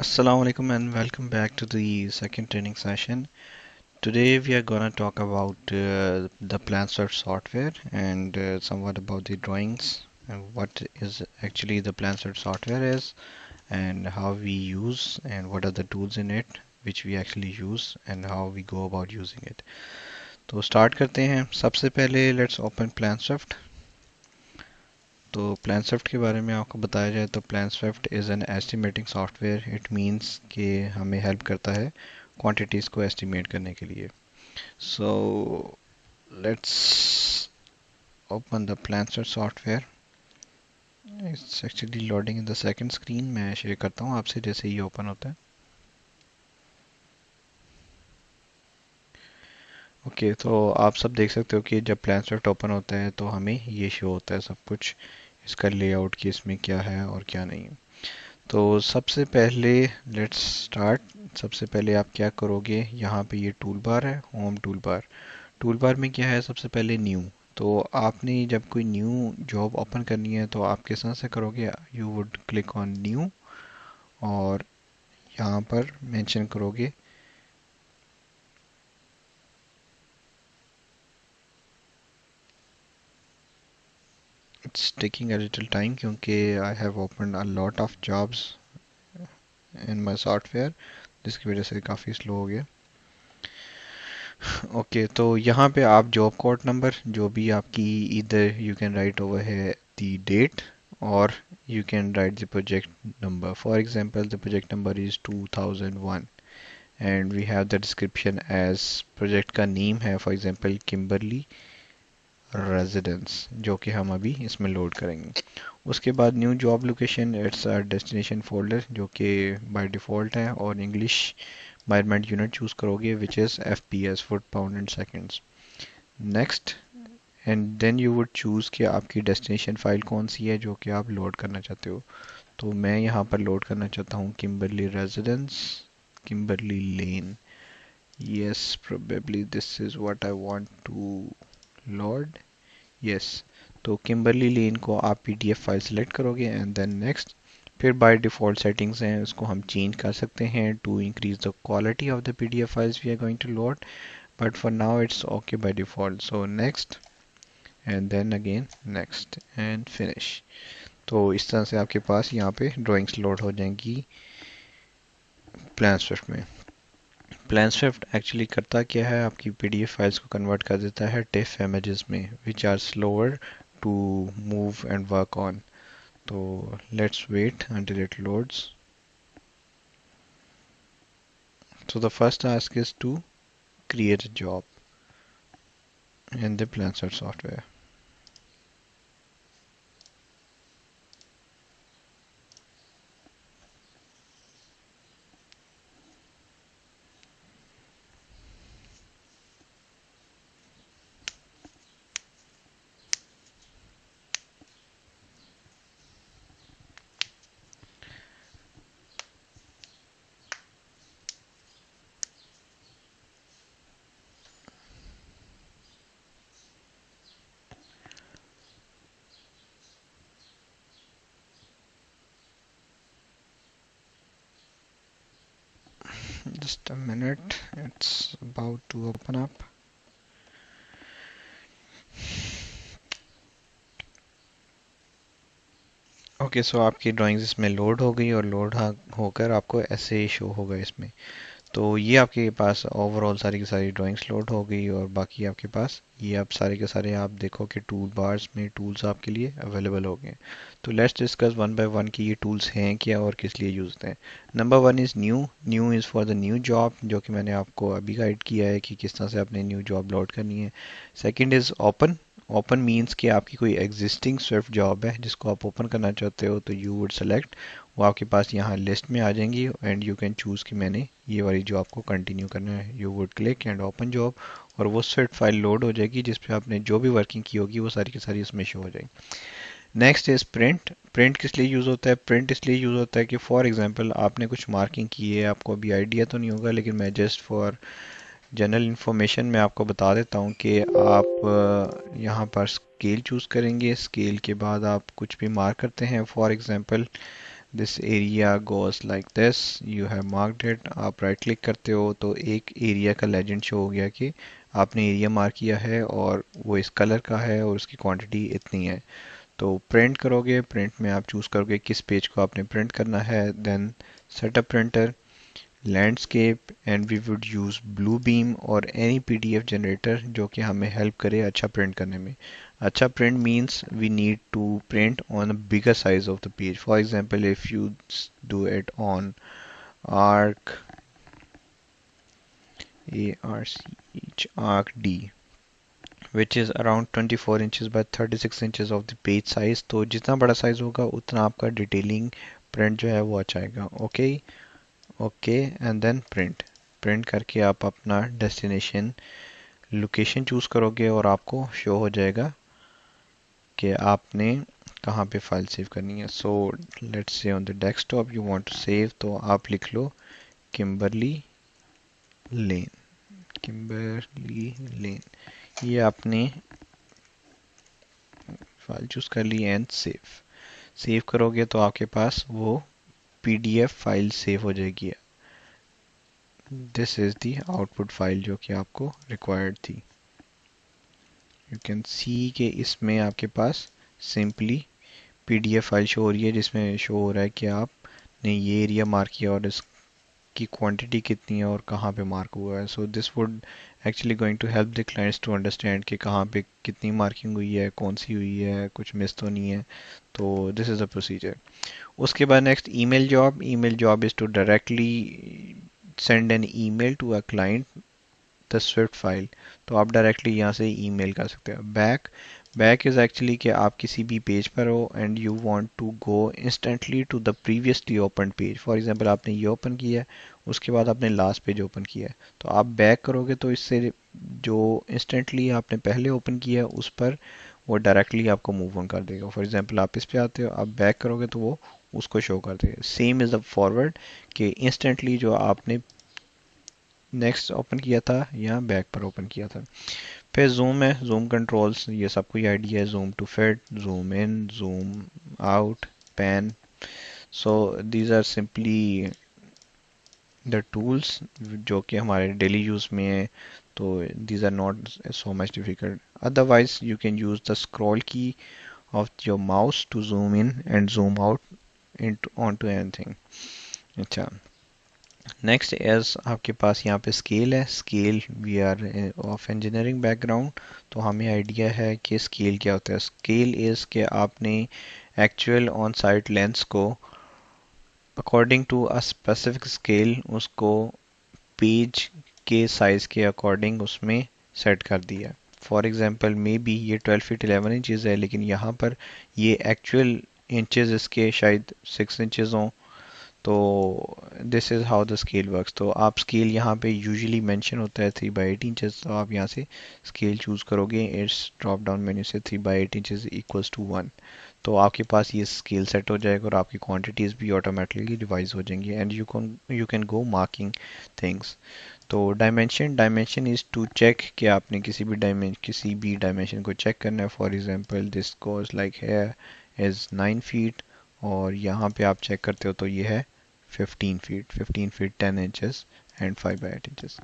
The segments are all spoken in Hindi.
Assalamu alaikum and welcome back to the second training session. Today we are gonna talk about the PlanSwift software and somewhat about the drawings and what is actually the PlanSwift software is and how we use and what are the tools in it which we actually use and how we go about using it. तो start करते हैं सबसे पहले let's open PlanSwift. तो PlanSwift के बारे में आपको बताया जाए तो PlanSwift is an estimating software. It means कि हमें help करता है quantities को estimate करने के लिए. So let's open the PlanSwift software. It's actually loading in the second screen. मैं शेयर करता हूँ आपसे जैसे ही ओपन होता है. ओके तो आप सब देख सकते हो कि जब PlanSwift ओपन होता है तो हमें ये शो होता है सब कुछ इसका लेआउट कि इसमें क्या है और क्या नहीं. तो सबसे पहले लेट्स स्टार्ट. सबसे पहले आप क्या करोगे, यहाँ पे ये टूल बार है, home tool bar. Tool bar में क्या है, सबसे पहले न्यू. तो आपने जब कोई न्यू जॉब ओपन करनी है तो आप किस तरह से करोगे, you would click on new और यहाँ पर मेंशन करोगे it's taking a little time क्योंकि I have open a lot of jobs in my software जिसकी वजह से काफ़ी स्लो हो गया. ओके तो यहाँ पे आप जॉब कोड नंबर जो भी आपकी इधर यू कैन राइट ओवर है द डेट और you can write the project number. For example, the project number is 2001 and we have the description as project का name है for example Kimberly Residence जो कि हम अभी इसमें लोड करेंगे. उसके बाद new job location it's a destination folder जो कि बाय डिफ़ॉल्ट है और इंग्लिश मेजरमेंट यूनिट चूज़ करोगे which is FPS foot pound and seconds. Next and then you would choose कि आपकी डेस्टिनेशन फाइल कौन सी है जो कि आप लोड करना चाहते हो. तो मैं यहाँ पर लोड करना चाहता हूँ Kimberly residence, Kimberly lane. Yes probably this is what I want to load. Yes तो किम्बरली लेन को आप पीडीएफ फाइल सेलेक्ट करोगे एंड देन नेक्स्ट. फिर बाय डिफ़ॉल्ट सेटिंग्स हैं उसको हम चेंज कर सकते हैं to increase the quality of the PDF files we are going to load, but for now it's okay by default. So next and then again next and finish. तो इस तरह से आपके पास यहाँ पे ड्राइंग्स लोड हो जाएंगी प्लान में. प्लान स्विफ्ट एक्चुअली करता क्या है, आपकी पीडीएफ फाइल्स को कन्वर्ट कर देता है टिफ इमेजेस में which are slower to move and work on. तो let's wait until it loads. So the first task is to create a job in the PlanSwift software. Just a minute, it's about to open up. Okay so आपकी ड्राइंग्स इसमें लोड हो गई और लोड होकर आपको ऐसे शो होगा इसमें. तो ये आपके पास ओवरऑल सारी की सारी ड्राइंग्स लोड हो गई और बाकी आपके पास ये आप सारे के सारे आप देखो कि टूल बार्स में टूल्स आपके लिए अवेलेबल हो गए. तो let's discuss one by one कि ये टूल्स हैं क्या और किस लिए यूज़ हैं. Number one is new. New is for the new job जो कि मैंने आपको अभी गाइड किया है कि किस तरह से आपने न्यू जॉब लोड करनी है. Second is open. Open means कि आपकी कोई एग्जिस्टिंग स्विफ्ट जॉब है जिसको आप ओपन करना चाहते हो तो यू वुड सेलेक्ट, वो आपके पास यहाँ लिस्ट में आ जाएंगी एंड यू कैन चूज़ कि मैंने ये वाली जॉब को कंटिन्यू करना है. You would click and open job और वो स्विफ्ट फाइल लोड हो जाएगी जिस पे आपने जो भी वर्किंग की होगी वो सारी की सारी उसमें शो हो जाएगी. Next is print. प्रिंट किस लिए यूज़ होता है, प्रिंट इसलिए यूज़ होता है कि फॉर एग्जांपल आपने कुछ मार्किंग की है, आपको अभी आइडिया तो नहीं होगा लेकिन मैं जस्ट फॉर जनरल इन्फॉर्मेशन में आपको बता देता हूँ कि आप यहाँ पर स्केल चूज़ करेंगे. स्केल के बाद आप कुछ भी मार्क करते हैं. For example this area goes like this, you have marked it. आप राइट क्लिक करते हो तो एक एरिया का लेजेंड शो हो गया कि आपने एरिया मार्क किया है और वो इस कलर का है और उसकी क्वांटिटी इतनी है। तो प्रिंट करोगे, प्रिंट में आप चूज़ करोगे किस पेज को आपने प्रिंट करना है, then setup printer, landscape, and we would use blue beam और एनी पीडीएफ जनरेटर जो कि हमें हेल्प करे अच्छा प्रिंट करने में। अच्छा print means we need to print on a bigger size of the page. For example if you do it on arc arc D, which is around 24 inches by 36 inches of the page size, तो जितना बड़ा साइज होगा उतना आपका डिटेलिंग प्रिंट जो है वो अच्छा आएगा। Okay, okay, and then print. Print करके आप अपना डेस्टिनेशन लोकेशन चूज करोगे और आपको शो हो जाएगा कि आपने कहाँ पे फाइल सेव करनी है। So let's say on the desktop you want to save, तो आप लिख लो किम्बरली लेन, किम्बरली लेन, ये आपने फाइल चूज कर ली एंड सेव। सेव करोगे तो आपके पास वो पीडीएफ फाइल सेव हो जाएगी। This is the output file जो कि आपको रिक्वायर्ड थी। यू कैन सी कि इसमें आपके पास सिंपली पीडीएफ फाइल शो हो रही है जिसमें शो हो रहा है कि आपने ये एरिया मार्क किया और इसकी क्वांटिटी कितनी है और कहाँ पे मार्क हुआ है। So this would actually going to help the clients to understand कि कहाँ पे कितनी मार्किंग हुई है, कौन सी हुई है, कुछ मिस तो नहीं है। तो दिस इज़ अ प्रोसीजर। उसके बाद next email job. Email job is to directly send an email to a client the swift file. तो आप डायरेक्टली यहाँ से ईमेल कर सकते हो। बैक, बैक इज़ एक्चुअली कि आप किसी भी पेज पर हो and you want to go instantly to the previously open page. For example आपने ये ओपन किया है, उसके बाद आपने लास्ट पेज ओपन किया है, तो आप बैक करोगे तो इससे जो इंस्टेंटली आपने पहले ओपन किया है उस पर वो डायरेक्टली आपको मूव ऑन कर देगा। फॉर एग्जांपल आप इस पे आते हो, आप बैक करोगे तो वो उसको शो कर देगा। सेम इज़ द फॉरवर्ड कि इंस्टेंटली जो आपने नेक्स्ट ओपन किया था या बैक पर ओपन किया था। फिर जूम है, जूम कंट्रोल्स ये सबको ही आइडिया है, zoom to fit, zoom in, zoom out, pan. So these are simply the tools जो कि हमारे डेली यूज़ में है, तो these are not so much difficult. Otherwise you can use the scroll key of your mouse to zoom in and zoom out into onto anything। अच्छा, नेक्स्ट एज आपके पास यहाँ पे स्केल है। Scale, we are of engineering background तो हमें आइडिया है कि स्केल क्या होता है। स्केल इज़ के आपने एक्चुअल ऑन साइट लेंस को according to a specific scale उसको पेज के साइज के अकॉर्डिंग उसमें सेट कर दिया। फॉर एग्जांपल मे बी ये 12 फीट 11 इंचज़ है, लेकिन यहाँ पर ये एक्चुअल इंचज़ इसके शायद 6 इंचज़ हों। तो this is how the scale works. तो आप स्केल यहाँ पे यूजुअली मेंशन होता है 3/8 इंचज़, तो आप यहाँ से स्केल चूज़ करोगे, इट्स ड्रॉप डाउन मेन्यू से 3/8 इंचज़ इक्वल्स टू 1। तो आपके पास ये स्केल सेट हो जाएगा और आपकी क्वांटिटीज़ भी ऑटोमेटिकली रिवाइज हो जाएंगी and you can go marking things. तो dimension, dimension is to check कि आपने किसी भी डायमेंशन को चेक करना है। For example this goes like here is 9 feet और यहाँ पे आप चेक करते हो तो ये है 15 feet, 15 feet 10 inches and 5/8 inches.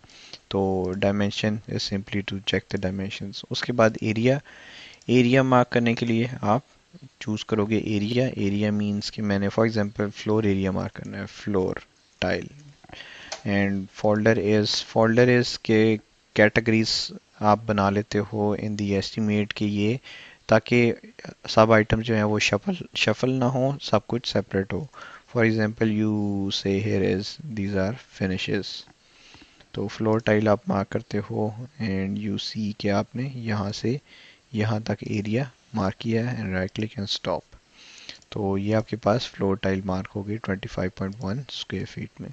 तो dimension is simply to check the dimensions. उसके बाद एरिया, एरिया मार्क करने के लिए आप चूज करोगे एरिया। एरिया मींस कि मैंने for example floor area mark करना है, floor tile. And folder is के कैटेगरीज आप बना लेते हो इन दी एस्टिमेट के ये, ताकि सब आइटम जो हैं वो शफल शफल ना हो, सब कुछ सेपरेट हो। For example you say here is these are finishes. तो फ्लोर टाइल आप मार्क करते हो एंड यू सी कि आपने यहाँ से यहाँ तक एरिया मार्क किया है and right click and stop. तो ये आपके पास फ्लोर टाइल मार्क हो गई 25.1 स्क्वायर फीट में।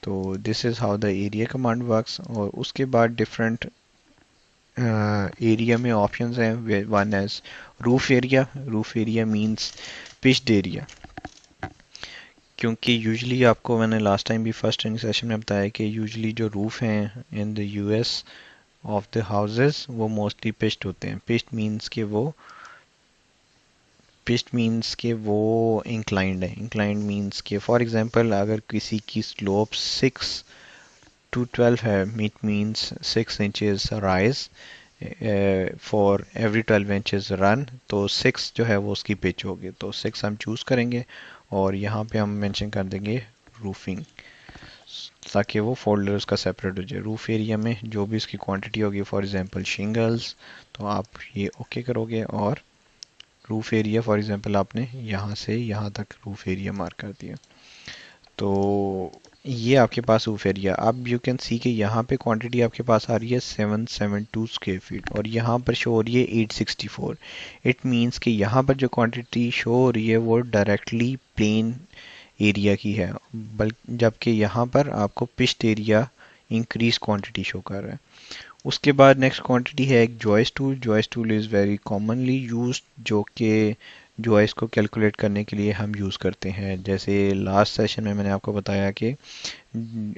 तो this is how the area command works. और उसके बाद डिफरेंट एरिया में ऑप्शंस हैं। One edge roof area. Roof area means pitched area, क्योंकि यूजुअली आपको मैंने लास्ट टाइम भी फर्स्ट ट्रेनिंग सेशन में बताया कि यूजुअली जो रूफ हैं in the US of the houses वो मोस्टली पिच्ड होते हैं। पिच्ड मींस कि वो पिच्ड मीन्स के वो इंक्लाइंड है। इंक्लाइंड मीन्स के फॉर एग्जांपल अगर किसी की स्लोप 6 to 12 है, it means 6 inches rise for every 12 inches run, तो 6 जो है वो उसकी पिच होगी, तो 6 हम चूज करेंगे और यहाँ पे हम मेंशन कर देंगे रूफिंग, ताकि वो फोल्डर उसका सेपरेट हो जाए। रूफ एरिया में जो भी इसकी क्वांटिटी होगी, फॉर एग्जांपल शिंगल्स, तो आप ये ओके करोगे और रूफ एरिया फॉर एग्जांपल आपने यहाँ से यहाँ तक रूफ एरिया मार्क कर दिया, तो ये आपके पास रूफ एरिया। अब यू कैन सी कि यहाँ पे क्वांटिटी आपके पास आ रही है 772 स्क्वायर फीट और यहाँ पर शो हो रही है 864। इट मीन्स कि यहाँ पर जो क्वांटिटी शो हो रही है वो डायरेक्टली प्लेन एरिया की है, बल्कि जबकि यहाँ पर आपको pitched area increase quantity show कर रहा है। उसके बाद नेक्स्ट क्वांटिटी है एक joist tool. Joist tool is very commonly used, जो कि जॉइस को कैलकुलेट करने के लिए हम यूज़ करते हैं। जैसे लास्ट सेशन में मैंने आपको बताया कि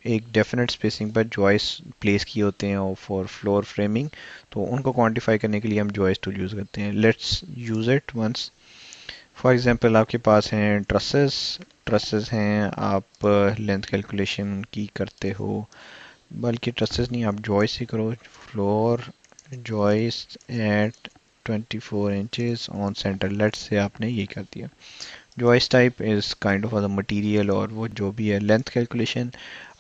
एक डेफिनेट स्पेसिंग पर जॉइस प्लेस किए होते हैं और फॉर फ्लोर फ्रेमिंग, तो उनको क्वांटिफाई करने के लिए हम जॉइस टूल यूज़ करते हैं। Let's use it once. For example आपके पास हैं ट्रसेस, ट्रसेस हैं, आप लेंथ कैलकुलेशन की करते हो, बल्कि ट्रसेस नहीं, आप जॉइस ही करो। फ्लोर जॉइस at 24 inches on center, let's say आपने ये कर दिया। जॉइस type is kind of the material और वो जो भी है। लेंथ कैलकुलेशन,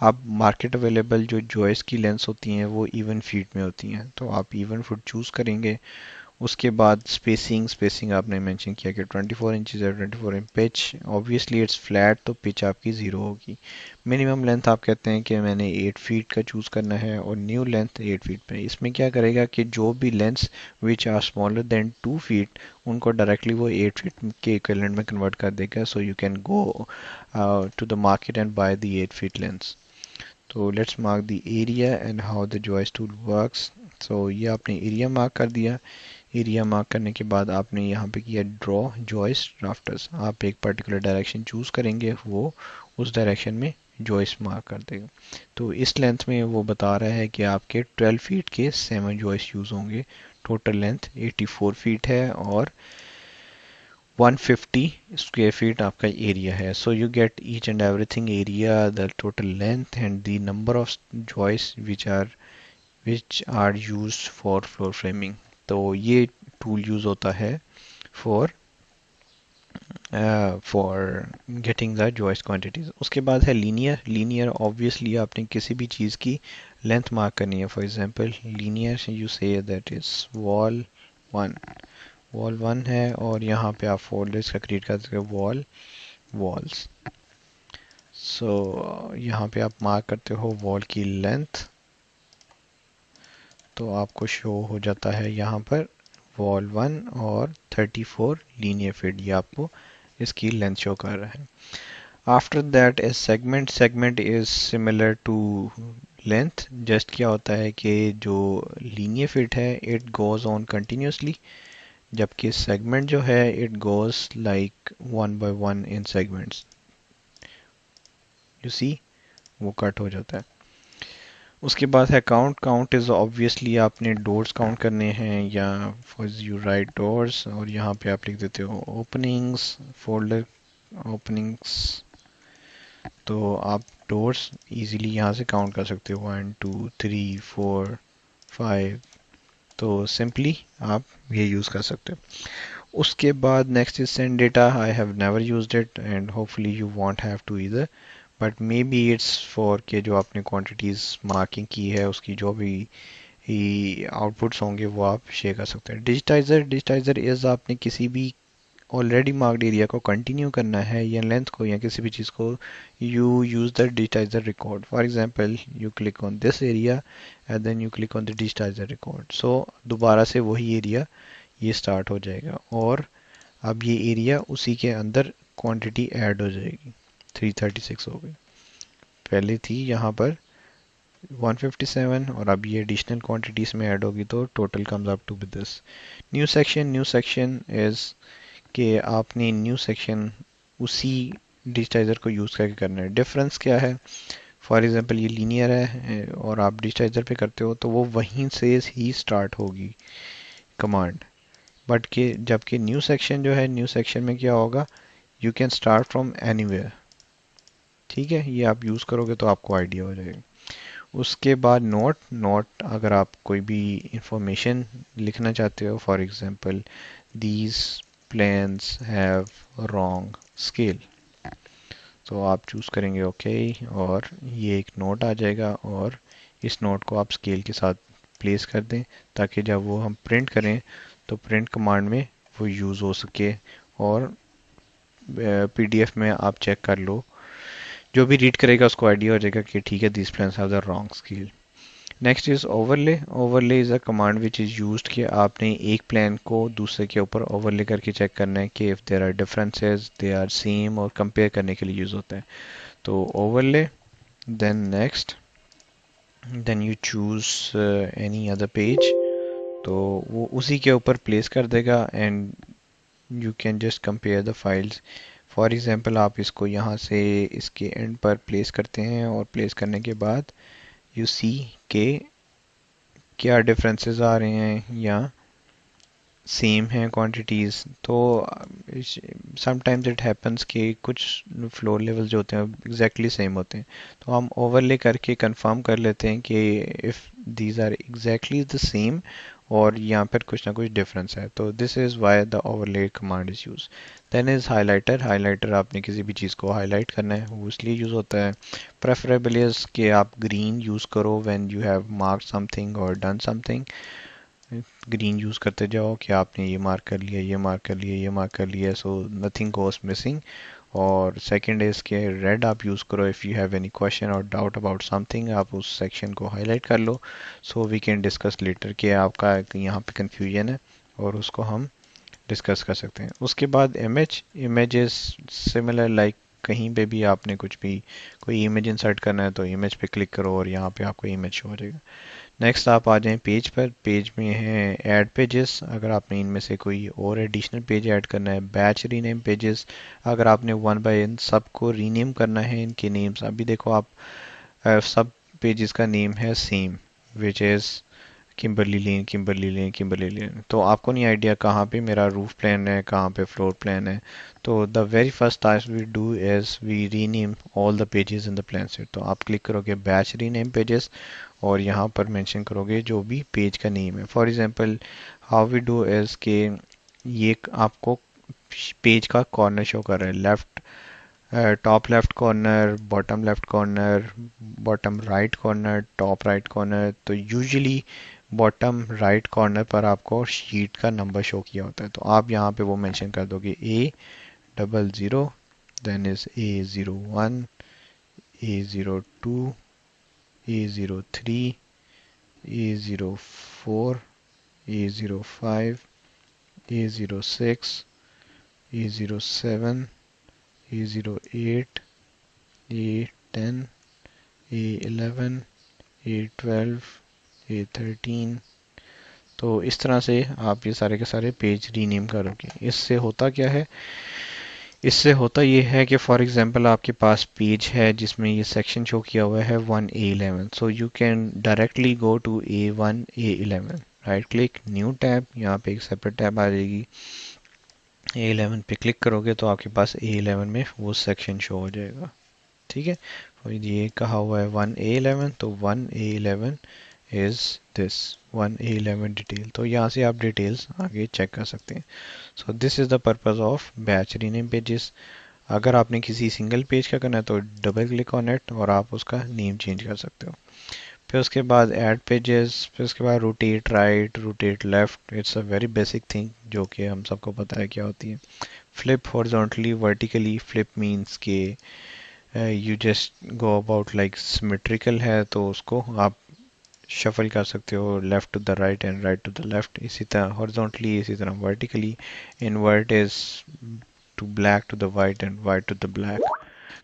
आप मार्केट अवेलेबल जो जॉइस की लेंथ्स होती हैं वो इवन फीट में होती हैं, तो आप इवन फुट चूज़ करेंगे। उसके बाद स्पेसिंग आपने मेंशन किया कि 24 इंचेस है, 24 inch. Pitch obviously it's flat, तो पिच आपकी ज़ीरो होगी। मिनिमम लेंथ आप कहते हैं कि मैंने 8 फीट का चूज़ करना है और न्यू लेंथ 8 फीट पे। इसमें क्या करेगा कि जो भी lengths which are smaller than 2 feet उनको डायरेक्टली वो 8 फीट के इक्विवेलेंट में कन्वर्ट कर देगा, so you can go to the market and buy the 8 feet lengths. तो let's mark the area and how the joist tool works. So ये आपने एरिया मार्क कर दिया। एरिया मार्क करने के बाद आपने यहाँ पे किया ड्रॉ जॉइस राफ्टर्स। आप एक पर्टिकुलर डायरेक्शन चूज करेंगे, वो उस डायरेक्शन में जॉइस मार्क कर देगा। तो इस लेंथ में वो बता रहा है कि आपके 12 फीट के 7 जॉइस यूज होंगे। टोटल लेंथ 84 फीट है और 150 स्क्वायर फीट आपका एरिया है। So you get each and everything, area, the total length and the number of जॉइस which are used for floor framing. तो ये टूल यूज होता है फॉर फॉर गेटिंग द जॉइस क्वांटिटीज। उसके बाद है लीनियर। लीनियर ऑब्वियसली आपने किसी भी चीज़ की लेंथ मार्क करनी है। For example linear you say that is wall 1, wall 1 है और यहाँ पे आप फोल्डर्स का क्रिएट कर सकते हो वॉल वॉल्स। सो यहाँ पे आप मार्क करते हो वॉल की लेंथ, तो आपको शो हो जाता है यहाँ पर वॉल 1 और 34 लीनियर फीट, ये आपको इसकी लेंथ शो कर रहा है। After that is segment. Segment is similar to length, just क्या होता है कि जो लीनियर फीट है इट गोज ऑन कंटिन्यूसली, जबकि सेगमेंट जो है it goes like 1 by 1 in segments. You see, वो कट हो जाता है। उसके बाद है काउंट। काउंट इज ऑब्वियसली आपने डोर्स काउंट करने हैं, या फॉर यू राइट डोर्स और यहाँ पे आप लिख देते हो ओपनिंग्स, फोल्डर ओपनिंग्स, तो आप डोर्स इजीली यहाँ से काउंट कर सकते हो 1 2 3 4 5, तो सिंपली आप ये यूज़ कर सकते हो। उसके बाद next is send data. I have never used it and hopefully you won't have to either, but maybe it's for के जो आपने क्वांटिटीज़ मार्किंग की है उसकी जो भी आउटपुट्स होंगे वो आप शेयर कर सकते हैं। डिजिटाइजर। डिजिटाइजर इज़ आपने किसी भी ऑलरेडी मार्क्ड एरिया को कंटिन्यू करना है या लेंथ को या किसी भी चीज़ को, you use the digitizer record. For example you click on this area and then you click on the digitizer record, so दोबारा से वही एरिया ये स्टार्ट हो जाएगा और अब ये एरिया उसी के अंदर क्वांटिटी ऐड हो जाएगी। 336 हो गई, पहले थी यहाँ पर 157 और अब ये एडिशनल क्वांटिटीज में ऐड होगी, तो total comes up to with this. New section. New section is कि आपने न्यू सेक्शन उसी डिजिटाइजर को यूज़ करके करना है। डिफरेंस क्या है? फॉर एग्जांपल ये लीनियर है और आप डिजिटाइजर पे करते हो तो वो वहीं से ही स्टार्ट होगी कमांड, बट कि जबकि न्यू सेक्शन जो है, न्यू सेक्शन में क्या होगा, you can start from anywhere. ठीक है, ये आप यूज़ करोगे तो आपको आइडिया हो जाएगा। उसके बाद नोट, नोट अगर आप कोई भी इंफॉर्मेशन लिखना चाहते हो, for example these plans have wrong scale, तो आप चूज़ करेंगे ओके, और ये एक नोट आ जाएगा और इस नोट को आप स्केल के साथ प्लेस कर दें ताकि जब वो हम प्रिंट करें तो प्रिंट कमांड में वो यूज़ हो सके, और पीडीएफ में आप चेक कर लो, जो भी रीड करेगा उसको आइडिया हो जाएगा कि ठीक है this plans have the wrong scale. Next is overlay. Overlay is a command which is used कि आपने एक प्लान को दूसरे के ऊपर ओवरले करके चेक करना है कि if there are differences they are same, और कंपेयर करने के लिए यूज़ होता है। तो overlay, then next, then you choose any other page, तो वो उसी के ऊपर प्लेस कर देगा and you can just compare the files. For example आप इसको यहाँ से इसके एंड पर प्लेस करते हैं और प्लेस करने के बाद यू सी के क्या डिफरेंसेस आ रहे हैं या सेम हैं क्वांटिटीज़। तो समटाइम्स इट हैपन्स कि कुछ फ्लोर लेवल जो होते हैं एग्जैक्टली सेम होते हैं, तो हम ओवरले करके कंफर्म कर लेते हैं कि if these are exactly the same और यहाँ पर कुछ ना कुछ डिफरेंस है, तो this is why the overlay command is use. Then is highlighter. Highlighter आपने किसी भी चीज़ को हाईलाइट करना है वो इसलिए यूज़ होता है, प्रेफरेबल इज़ कि आप ग्रीन यूज़ करो when you have mark something और डन समथिंग। ग्रीन यूज़ करते जाओ कि आपने ये मार्क कर लिया, ये मार्क कर लिया, ये मार्क कर लिया, सो नथिंग गोस मिसिंग। और सेकंड इज़ के रेड आप यूज़ करो if you have any question और डाउट अबाउट समथिंग, आप उस सेक्शन को हाईलाइट कर लो so we can discuss later कि आपका यहाँ पे कंफ्यूजन है और उसको हम डिस्कस कर सकते हैं। उसके बाद इमेज। इमेजेस सिमिलर लाइक कहीं पे भी आपने कुछ भी कोई इमेज इंसर्ट करना है तो इमेज पे क्लिक करो और यहाँ पे आपको इमेज शो हो जाएगा। नेक्स्ट आप आ जाएं पेज पर। पेज में है ऐड पेजेस, अगर आपने इनमें से कोई और एडिशनल पेज ऐड करना है। बैच रीनेम पेजेस, अगर आपने वन बाय इन सबको रीनेम करना है इनके नेम्स। अभी देखो आप सब पेजेस का नेम है same, which is Kimberly Lane, Kimberly Lane, Kimberly Lane, तो आपको नहीं आइडिया कहाँ पे मेरा रूफ प्लान है, कहाँ पे फ्लोर प्लान है। तो the very first task we do is we rename all the pages in the plan set. तो आप क्लिक करोगे बैच रीनेम पेजेस और यहाँ पर मेंशन करोगे जो भी पेज का नेम है। For example how we do is के ये आपको पेज का कॉर्नर शो कर रहा है, left top left corner, bottom left corner, bottom right corner, top right corner. तो यूजुअली बॉटम राइट कॉर्नर पर आपको शीट का नंबर शो किया होता है, तो आप यहाँ पे वो मेंशन कर दोगे A00, then is A01, A02, A03, A04, A05, A06, A07, A08, A10, A11, A12, A13। तो इस तरह से आप ये सारे के सारे पेज रीनेम करोगे। इससे होता क्या है, इससे होता ये है कि फॉर एग्जांपल आपके पास पेज है जिसमें ये सेक्शन शो किया हुआ है 1A11, so you can directly go to A1A11, right click new tab, यहाँ पे एक सेपरेट टैब आ जाएगी, A11 पे क्लिक करोगे तो आपके पास A11 में वो सेक्शन शो हो जाएगा। ठीक है, और ये कहा हुआ है 1A11, तो 1A11 is this 1A11 detail, तो यहाँ से आप डिटेल्स आगे चेक कर सकते हैं। So this is the purpose of batch rename pages. अगर आपने किसी सिंगल पेज का करना है तो डबल क्लिक ऑन इट और आप उसका नेम चेंज कर सकते हो। फिर उसके बाद ऐड पेजेस, फिर उसके बाद rotate right, rotate left, it's a very basic thing जो कि हम सबको पता है क्या होती है। Flip horizontally vertically, flip means के you just go about like symmetrical है तो उसको आप शफल कर सकते हो left to the right and right to the left. इसी तरह हॉरिजॉन्टली, इसी तरह vertically. Invert is to black to the white and white to the black,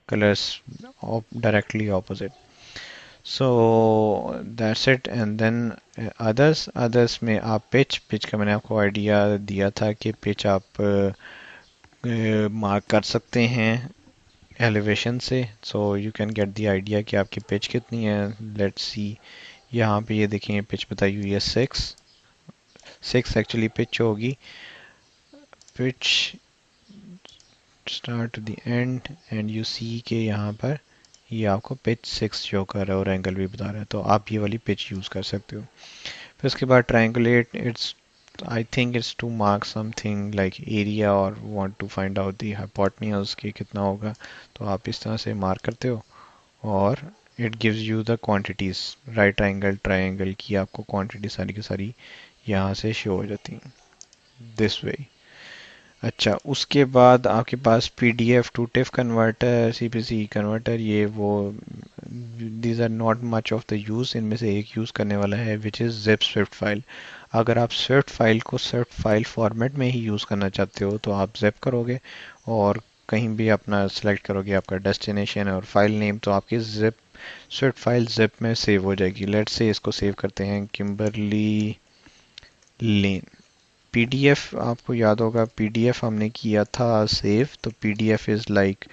colours directly opposite. So that's it. And than others, others में आप पिच, पिच का मैंने आपको आइडिया दिया था कि पिच आप मार्क कर सकते हैं एलिवेशन से, सो you can get the idea कि आपकी पिच कितनी है। लेट्स सी, यहाँ पे ये देखेंगे पिच बताई हुई है 6, 6 एक्चुअली पिच होगी, pitch start to the end and you see के यहाँ पर ये आपको पिच 6 शो कर रहा है और एंगल भी बता रहा है, तो आप ये वाली पिच यूज़ कर सकते हो। फिर उसके बाद triangulate, it's I think it's to mark something like area और want to find out the hypotenuse की कितना होगा, तो आप इस तरह से मार्क करते हो और it gives you the quantities, right angle triangle की आपको क्वांटिटी सारी की सारी यहाँ से शो हो जाती हैं दिस वे। अच्छा, उसके बाद आपके पास PDF to TIFF converter, CPC converter, ये वो these are not much of the use. इनमें से एक यूज़ करने वाला है which is zip swift file. अगर आप स्विफ्ट फाइल को स्विफ्ट फाइल फॉर्मेट में ही यूज़ करना चाहते हो तो आप जिप करोगे और कहीं भी अपना सेलेक्ट करोगे आपका डेस्टिनेशन और फाइल नेम, तो आपकी जिप स्विफ्ट फाइल जिप में सेव हो जाएगी। लेट्स से इसको सेव करते हैं किम्बरली लेन। पीडीएफ आपको याद होगा, पीडीएफ हमने किया था सेव, तो PDF is like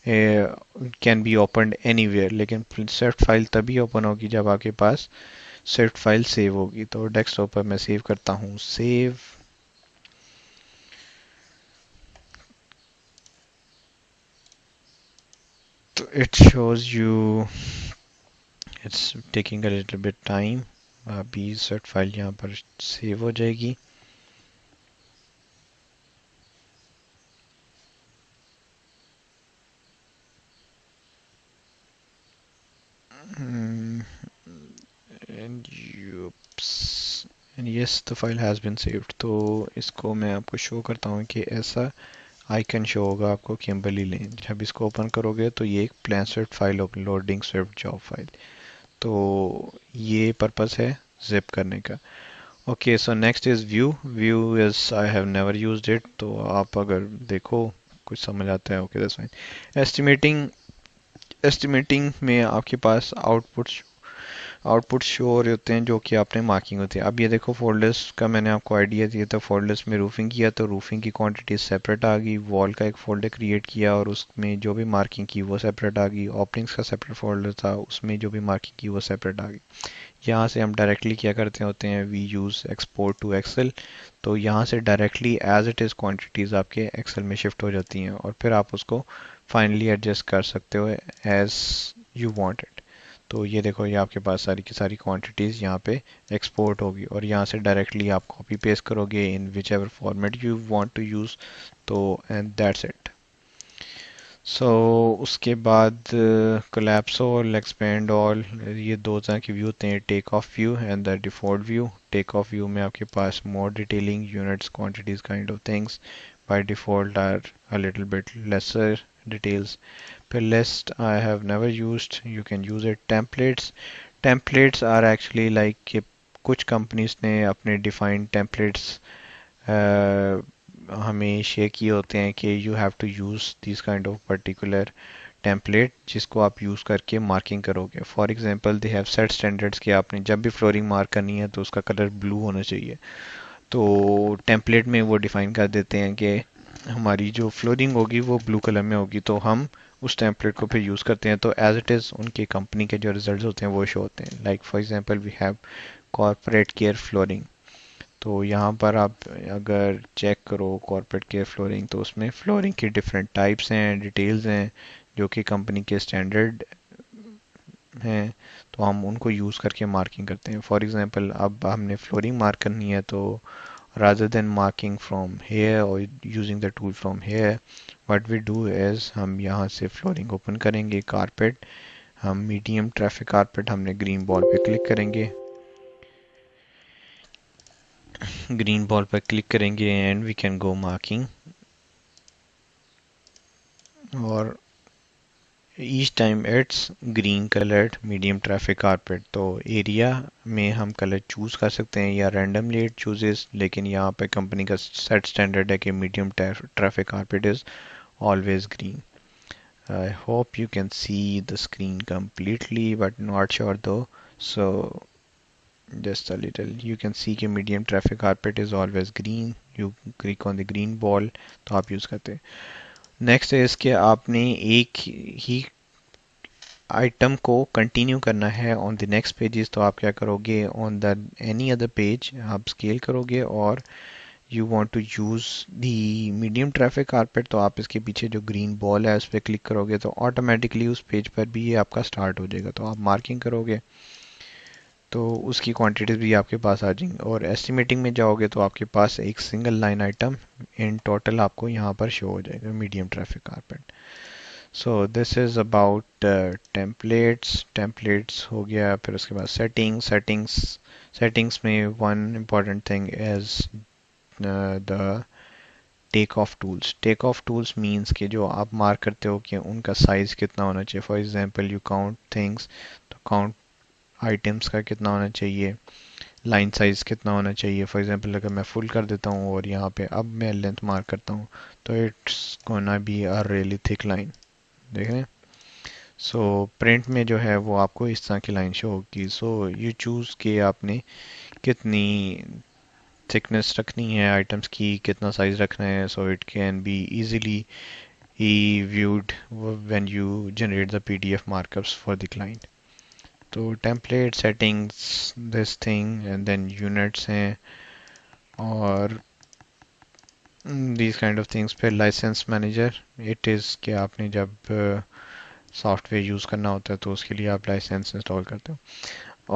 can be opened anywhere, लेकिन स्विफ्ट फाइल तभी ओपन होगी जब आपके पास स्विफ्ट फाइल सेव होगी। तो डेस्कटॉप पर मैं सेव करता हूँ, सेव, तो it shows you it's taking a little bit time. अभी स्विफ्ट फाइल यहाँ पर सेव हो जाएगी। And oops and yes the file has been saved. तो इसको मैं आपको शो करता हूँ कि ऐसा आइकन शो होगा आपको किम्बरली लेन। जब इसको ओपन करोगे तो ये एक प्लेन स्विफ्ट फाइल होगी, लोडिंग स्विफ्ट जॉब फाइल। तो ये पर्पस है जिप करने का। Okay, so next is view. View is I have never used it, तो आप अगर देखो कुछ समझ आता है, okay that's fine. Estimating, estimating में आपके पास आउटपुट शो हो रहे होते हैं जो कि आपने मार्किंग होती है। अब ये देखो फोल्डर्स का मैंने आपको आइडिया दिया था, फोल्डर्स में रूफिंग किया तो रूफिंग की क्वांटिटी सेपरेट आ गई, वॉल का एक फोल्डर क्रिएट किया और उसमें जो भी मार्किंग की वो सेपरेट आ गई, ओपनिंग्स का सेपरेट फोल्डर था उसमें जो भी मार्किंग की वो सेपरेट आ गई। यहाँ से हम डायरेक्टली क्या करते होते हैं, we use export to excel, तो यहाँ से directly as it is quantities आपके एक्सेल में शिफ्ट हो जाती हैं और फिर आप उसको फाइनली एडजस्ट कर सकते हो एज यू वांट इट। तो ये देखो, ये आपके पास सारी की सारी क्वांटिटीज़ यहाँ पे एक्सपोर्ट होगी और यहाँ से डायरेक्टली आप कॉपी पेस्ट करोगे in whichever format you want to use, तो एंड दैट्स इट। सो उसके बाद कोलैप्स ऑल, एक्सपेंड ऑल, ये दो तरह के व्यू होते हैं, take off view and the default view. Take off view में आपके पास more detailing, units, quantities kind of things by default are a little bit lesser details. फिर list I have never used, you can use it. Templates, templates are actually like कुछ कंपनीज ने अपने डिफाइंड टेम्पलेट्स हमें शेयर किए होते हैं कि you have to use this kind of particular template जिसको आप यूज़ करके मार्किंग करोगे। For example they have set standards कि आपने जब भी फ्लोरिंग मार्क करनी है तो उसका कलर ब्लू होना चाहिए। तो टेम्पलेट में वो डिफाइन कर देते हैं कि हमारी जो फ्लोरिंग होगी वो ब्लू कलर में होगी, तो हम उस टेम्पलेट को फिर यूज़ करते हैं, तो एज इट इज़ उनके कंपनी के जो रिजल्ट्स होते हैं वो शो होते हैं। Like for example we have corporate care flooring, तो यहाँ पर आप अगर चेक करो कॉर्पोरेट केयर फ्लोरिंग, तो उसमें फ्लोरिंग की डिफरेंट टाइप्स हैं, डिटेल्स हैं जो कि कंपनी के स्टैंडर्ड हैं, तो हम उनको यूज़ करके मार्किंग करते हैं। फॉर एग्जांपल अब हमने फ्लोरिंग मार्क करनी है, तो rather than marking from here or using the tool from here, what we do is हम यहाँ से फ्लोरिंग ओपन करेंगे, कारपेट, हम मीडियम ट्रैफिक कारपेट, हमने ग्रीन बॉल पे क्लिक करेंगे, ग्रीन बॉल पर क्लिक करेंगे and we can go marking. और each time it's green coloured medium traffic carpet, तो एरिया में हम कलर चूज़ कर सकते हैं या रैंडमली इट चूजेस, लेकिन यहाँ पे कंपनी का सेट स्टैंडर्ड है कि medium traffic carpet is always green. I hope you can see the screen completely, but not sure though. So just a little. You can see कि medium traffic carpet is always green. You click on the green ball, तो आप यूज़ करते हैं। नेक्स्ट है इसके आपने एक ही आइटम को कंटिन्यू करना है ऑन द नेक्स्ट पेजेस, तो आप क्या करोगे, on the any other page आप स्केल करोगे, और you want to use the medium traffic carpet, तो आप इसके पीछे जो ग्रीन बॉल है उस पर क्लिक करोगे तो ऑटोमेटिकली उस पेज पर भी ये आपका स्टार्ट हो जाएगा। तो आप मार्किंग करोगे तो उसकी क्वांटिटीज भी आपके पास आ जाएंगी, और एस्टिमेटिंग में जाओगे तो आपके पास एक single line item in total आपको यहाँ पर शो हो जाएगा, medium traffic carpet. So this is about templates हो गया। फिर उसके बाद सेटिंग्स में one important thing is the take off tools means कि जो आप मार्क करते हो कि उनका साइज कितना होना चाहिए। For example you count things, तो काउंट आइटम्स का कितना होना चाहिए, लाइन साइज कितना होना चाहिए। फॉर एग्जांपल अगर मैं फुल कर देता हूँ और यहाँ पे अब मैं लेंथ मार्क करता हूँ, तो it's gonna be a really thick line, देख रहे हैं। सो प्रिंट में जो है वो आपको इस तरह की लाइन शो होगी। सो यू चूज़ कि आपने कितनी थिकनेस रखनी है आइटम्स की, कितना साइज रखना है, so it can be easily viewed when you generate the PDF markups for the client. तो template settings, this thing, and then units हैं, और these kind of things। फिर license manager, it is कि आपने जब सॉफ्टवेयर यूज़ करना होता है तो उसके लिए आप लाइसेंस इंस्टॉल करते हो।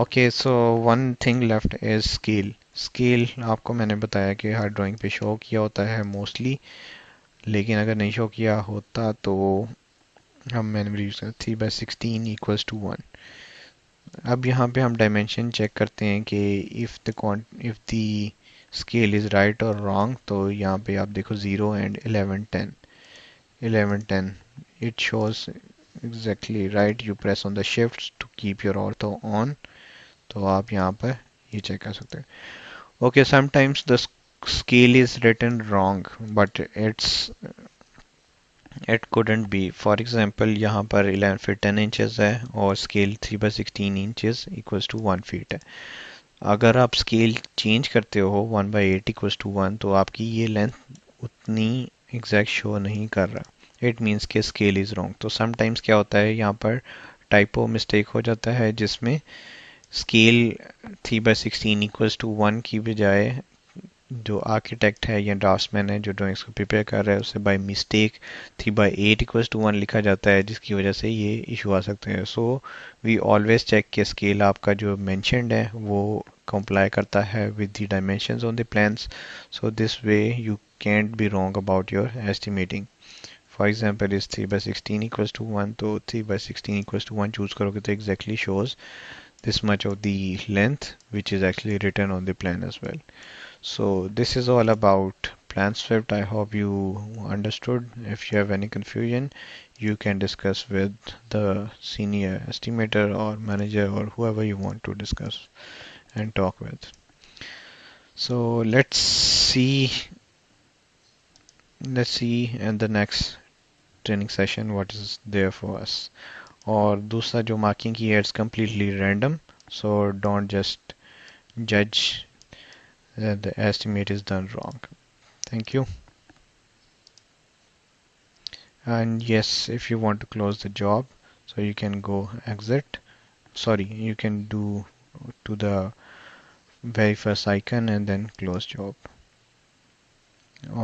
Okay, so one thing left is scale. Scale आपको मैंने बताया कि हर ड्राइंग पे शो किया होता है मोस्टली, लेकिन अगर नहीं शो किया होता तो हम मैंने यूज़ कर 3/16 इक्वल्स टू 1। अब यहाँ पे हम डायमेंशन चेक करते हैं कि if the scale is right और रॉन्ग, तो यहाँ पे आप देखो 0 and 11 10 it shows exactly right. You press on the shift to keep your ortho on, तो आप यहाँ पर ये चेक कर सकते हैं। Okay, sometimes the scale is written wrong but it couldn't be। For example यहाँ पर 11 फीट 10 इंचेस है और scale 3/16 inches equals to 1 feet है। अगर आप स्केल चेंज करते हो 1/8 इक्वल्स टू 1, तो आपकी ये लेंथ उतनी एग्जैक्ट शो नहीं कर रहा, इट मीन्स के स्केल इज़ रॉन्ग। तो समटाइम्स क्या होता है, यहाँ पर टाइपो मिस्टेक हो जाता है जिसमें स्केल 3/16 इक्वल्स टू 1 की बजाय जो आर्किटेक्ट है या ड्राफ्ट्समैन है जो ड्राइंग्स को प्रिपेयर कर रहा है उसे बाय मिस्टेक 3/8 इक्वल्स टू 1 लिखा जाता है, जिसकी वजह से ये इशू आ सकते हैं। सो वी ऑलवेज चेक के स्केल आपका जो मेंशनड है वो कंप्लाई करता है with the dimensions on the plans, so this way you can't be wrong about your estimating. For example is 3/16 equals to 1, तो 3/16 इक्वल्स टू 1 चूज करोगे तो exactly shows this much of the length which is actually written on the plan as well. So this is all about PlanSwift. I hope you understood. If you have any confusion, you can discuss with the senior estimator or manager or whoever you want to discuss and talk with. So let's see in the next training session what is there for us. और दूसरा जो मार्किंग की है, it's completely random, so don't just judge that the estimate is done wrong. Thank you. And yes, if you want to close the job, so you can go exit. Sorry, you can do to the very first icon and then close job.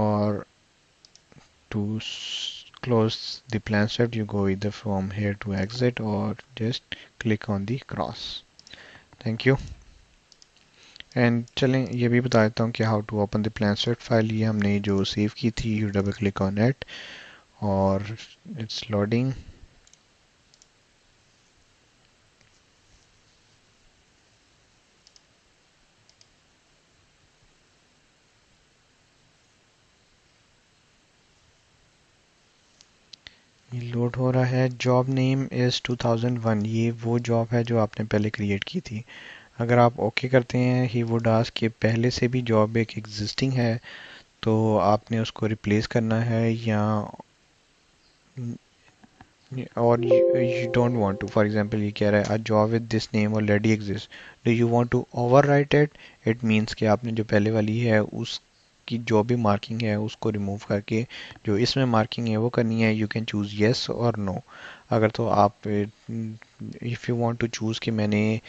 Or to close the plan set, you go either from here to exit or just click on the cross. Thank you. And चलें ये भी बता देता हूँ कि how to open the plan swift file. ये हमने जो सेव की थी, you double click on it और इट्स लोडिंग। ये लोड हो रहा है। जॉब नेम इज़ 2001, ये वो जॉब है जो आपने पहले क्रिएट की थी। अगर आप ओके करते हैं, ही वुड आस्क कि पहले से भी जॉब एक एग्जिस्टिंग है तो आपने उसको रिप्लेस करना है या और you don't want to। For example ये कह रहा है a job with this name already exist, do you want to overwrite it. It means कि आपने जो पहले वाली है उसकी जो भी मार्किंग है उसको रिमूव करके जो इसमें मार्किंग है वो करनी है। यू कैन चूज़ येस और नो। अगर तो आप if you want to choose कि मैंने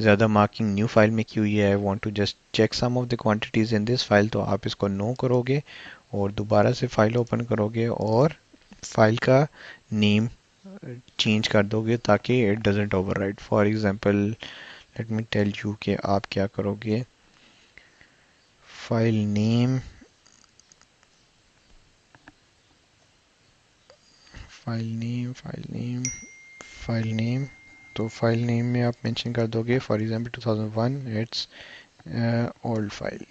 ज़्यादा मार्किंग न्यू फाइल में की हुई है, I want to just check some of the quantities in this file, तो आप इसको नो करोगे और दोबारा से फाइल ओपन करोगे और फाइल का नेम चेंज कर दोगे ताकि it doesn't overwrite. For example let me tell you कि आप क्या करोगे। File name, file name, file name, file name, तो फाइल नेम में आप मेंशन कर दोगे for example 2001, it's old file,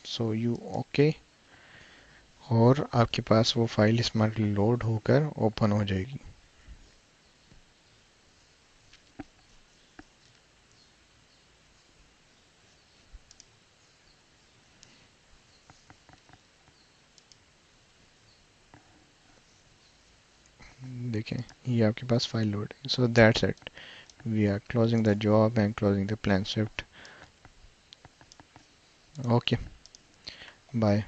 so you okay, और आपके पास वो फाइल स्मार्टली लोड होकर ओपन हो जाएगी। देखें, ये आपके पास फाइल लोड है। So that's it, we are closing the job and closing the plan swift. Okay, bye.